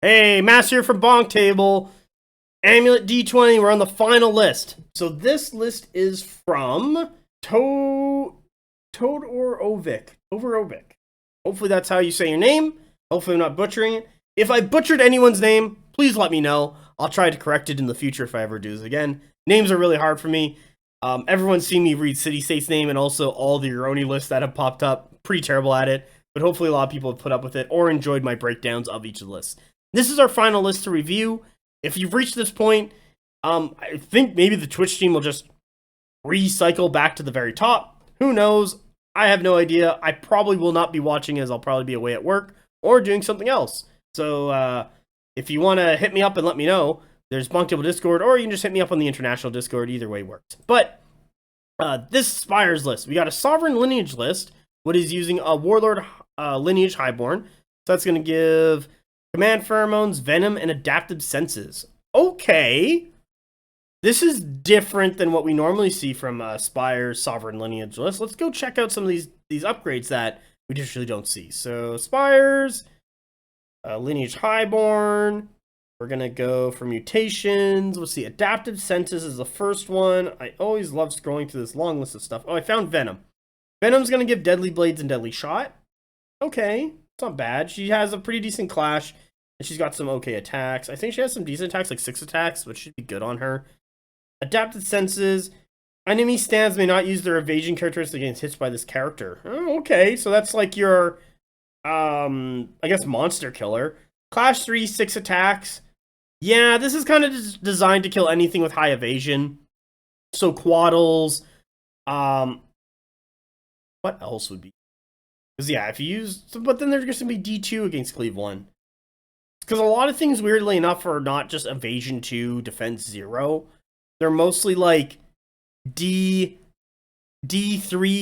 Hey, Mass here from BonkTable. Amulet D20, we're on the final list. So this list is from Todorovic. Todorovic. Hopefully that's how you say your name. Hopefully I'm not butchering it. If I butchered anyone's name, please let me know. I'll try to correct it in the future if I ever do this again. Names are really hard for me. Everyone's seen me read City State's name and also all the Ironi lists that have popped up. Pretty terrible at it, but hopefully a lot of people have put up with it or enjoyed my breakdowns of each of the lists. This is our final list to review. If you've reached this point, I think maybe the Twitch stream will just recycle back to the very top. Who knows? I have no idea. I probably will not be watching as I'll probably be away at work or doing something else. So if you want to hit me up and let me know, there's BonkTable Discord, or you can just hit me up on the international Discord. Either way works. But this Spires list, we got a Sovereign Lineage list, what is using a Warlord Lineage Highborn. So that's going to give Command Pheromones, Venom, and Adaptive Senses. Okay. This is different than what we normally see from Spire's Sovereign Lineage list. Let's go check out some of these upgrades that we usually don't see. So Spire's Lineage Highborn. We're going to go for mutations. Let's see. Adaptive Senses is the first one. I always love scrolling through this long list of stuff. Oh, I found Venom. Venom's going to give Deadly Blades and Deadly Shot. Okay. It's not bad. She has a pretty decent clash, and she's got some okay attacks. I think she has some decent attacks, like 6 attacks, which should be good on her. Adapted Senses. Enemy stands may not use their evasion characteristic against hits by this character. Oh, okay. So that's like your, I guess, monster killer. Clash 3, 6 attacks. Yeah, this is kind of designed to kill anything with high evasion. So Quaddles. What else would be? Because, yeah, if you use... But then there's going to be D2 against Cleave 1. Because a lot of things, weirdly enough, are not just Evasion 2, Defense 0. They're mostly, like, D3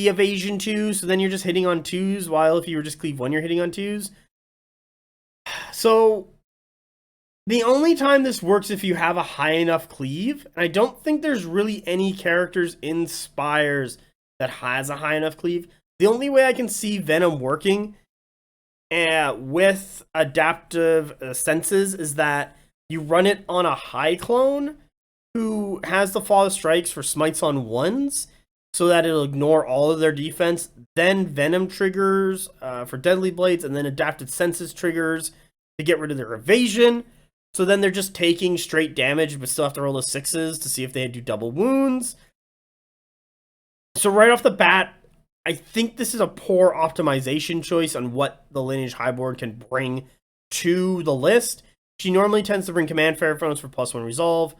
Evasion 2, so then you're just hitting on 2s, while if you were just Cleave 1, you're hitting on 2s. So, the only time this works if you have a high enough Cleave, and I don't think there's really any characters in Spires that has a high enough Cleave. The only way I can see Venom working with adaptive senses is that you run it on a high clone who has the Flawless Strikes for smites on 1s, so that it'll ignore all of their defense. Then Venom triggers for Deadly Blades, and then adaptive senses triggers to get rid of their evasion. So then they're just taking straight damage, but still have to roll the 6s to see if they do double wounds. So right off the bat, I think this is a poor optimization choice on what the Lineage Highborn can bring to the list. She normally tends to bring Command Pheromones for +1 resolve.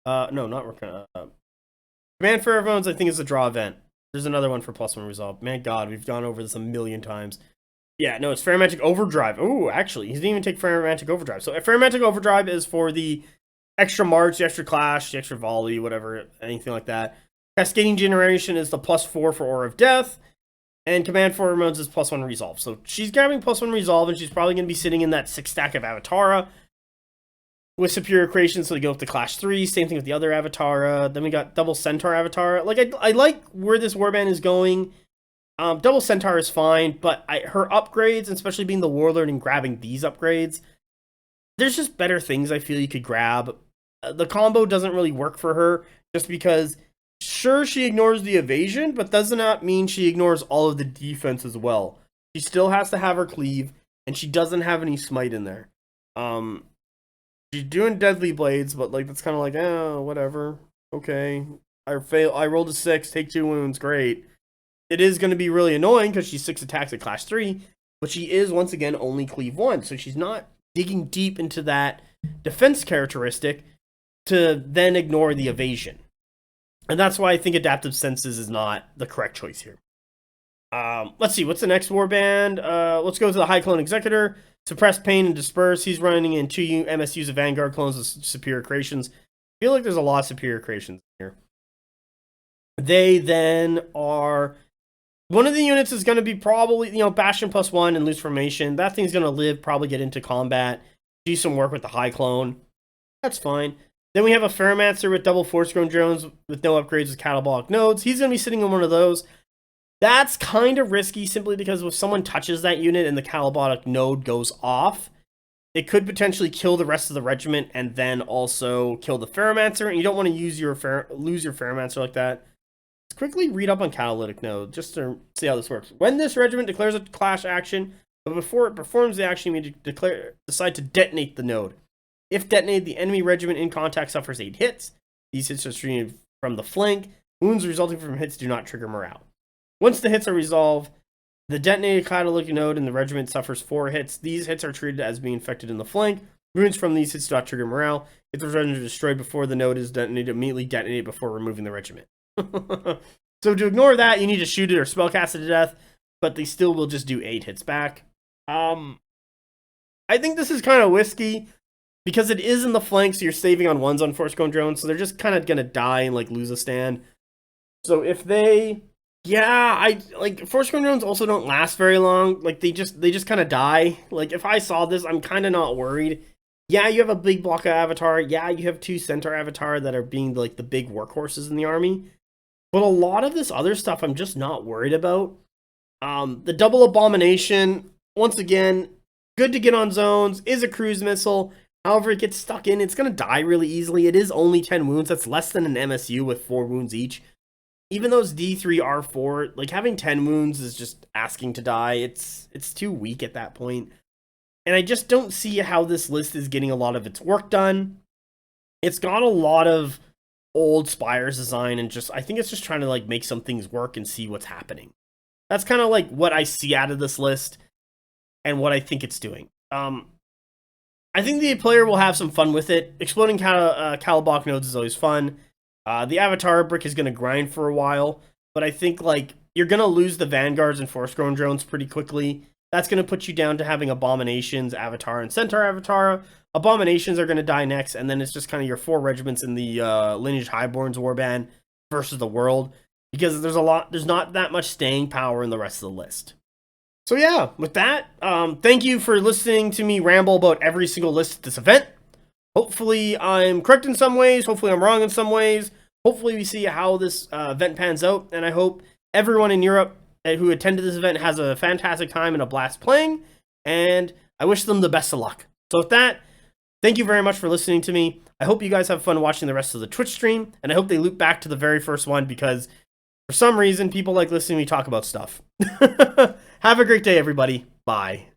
No, not Command Pheromones, I think, is a draw event. There's another one for +1 resolve. Man, God, we've gone over this a million times. Yeah, no, it's Pheromantic Overdrive. Oh, actually, he didn't even take Pheromantic Overdrive. So Pheromantic Overdrive is for the extra March, the extra Clash, the extra Volley, whatever, anything like that. Cascading Generation is the +4 for Aura of Death. And Command Pheromones is +1 resolve. So she's grabbing +1 resolve, and she's probably going to be sitting in that 6 stack of Avatara with Superior Creation, so they go up to Clash 3. Same thing with the other Avatara. Then we got Double Centaur Avatara. Like, I like where this warband is going. Double Centaur is fine, but her upgrades, especially being the Warlord and grabbing these upgrades, there's just better things I feel you could grab. The combo doesn't really work for her, just because... Sure, she ignores the evasion, but does not mean she ignores all of the defense as well. She still has to have her cleave, and she doesn't have any smite in there. She's doing Deadly Blades, but like that's kind of like, oh, whatever. Okay, I rolled a 6, take 2 wounds, great. It is going to be really annoying because she's 6 attacks at Clash 3, but she is once again only Cleave 1, so she's not digging deep into that defense characteristic to then ignore the evasion. And that's why I think Adaptive Senses is not the correct choice here. Let's see, what's the next warband? Let's go to the High Clone Executor. Suppress Pain and Disperse. He's running in 2 MSUs of Vanguard clones with Superior Creations. I feel like there's a lot of Superior Creations here. They then are... One of the units is going to be probably, Bastion +1 and Loose Formation. That thing's going to live, probably get into combat. Do some work with the High Clone. That's fine. Then we have a Pheromancer with double Force-Grown drones with no upgrades with Catabolic Nodes. He's going to be sitting in one of those. That's kind of risky simply because if someone touches that unit and the Catabolic Node goes off, it could potentially kill the rest of the regiment and then also kill the Ferromancer, and you don't want to lose your Ferromancer like that. Let's quickly read up on Catalytic Node, just to see how this works. When this regiment declares a clash action, but before it performs the action, you may decide to detonate the node. If detonated, the enemy regiment in contact suffers 8 hits. These hits are streamed from the flank. Wounds resulting from hits do not trigger morale. Once the hits are resolved, the detonated catalytic node in the regiment suffers 4 hits. These hits are treated as being infected in the flank. Wounds from these hits do not trigger morale. If the regiment is destroyed before the node is detonated, immediately detonate before removing the regiment. So to ignore that, you need to shoot it or spellcast it to death, but they still will just do 8 hits back. I think this is kind of risky because it is in the flank, so you're saving on ones on Force Cone drones, so they're just kind of gonna die and like lose a stand. So if they, Force Cone drones also don't last very long. Like they just kind of die. Like if I saw this, I'm kind of not worried. Yeah, you have a big block of Avatar. Yeah, you have 2 Centaur Avatar that are being like the big workhorses in the army. But a lot of this other stuff, I'm just not worried about. The double abomination, once again, good to get on zones, is a cruise missile. However, it gets stuck in, it's going to die really easily. It is only 10 wounds. That's less than an MSU with 4 wounds each. Even though it's D3, R4, like having 10 wounds is just asking to die. It's too weak at that point. And I just don't see how this list is getting a lot of its work done. It's got a lot of old Spires design and just, I think it's just trying to like make some things work and see what's happening. That's kind of like what I see out of this list and what I think it's doing. I think the player will have some fun with it. Exploding Calibok nodes is always fun. The Avatar brick is going to grind for a while, but I think like you're going to lose the Vanguards and Force Grown drones pretty quickly. That's going to put you down to having Abominations, Avatar, and Centaur Avatar. Abominations are going to die next, and then it's just kind of your 4 regiments in the Lineage Highborns Warband versus the world, because there's not that much staying power in the rest of the list. So yeah, with that, thank you for listening to me ramble about every single list at this event. Hopefully I'm correct in some ways, hopefully I'm wrong in some ways. Hopefully we see how this event pans out, and I hope everyone in Europe who attended this event has a fantastic time and a blast playing, and I wish them the best of luck. So with that, thank you very much for listening to me. I hope you guys have fun watching the rest of the Twitch stream, and I hope they loop back to the very first one, because for some reason, people like listening to me talk about stuff. Have a great day, everybody. Bye.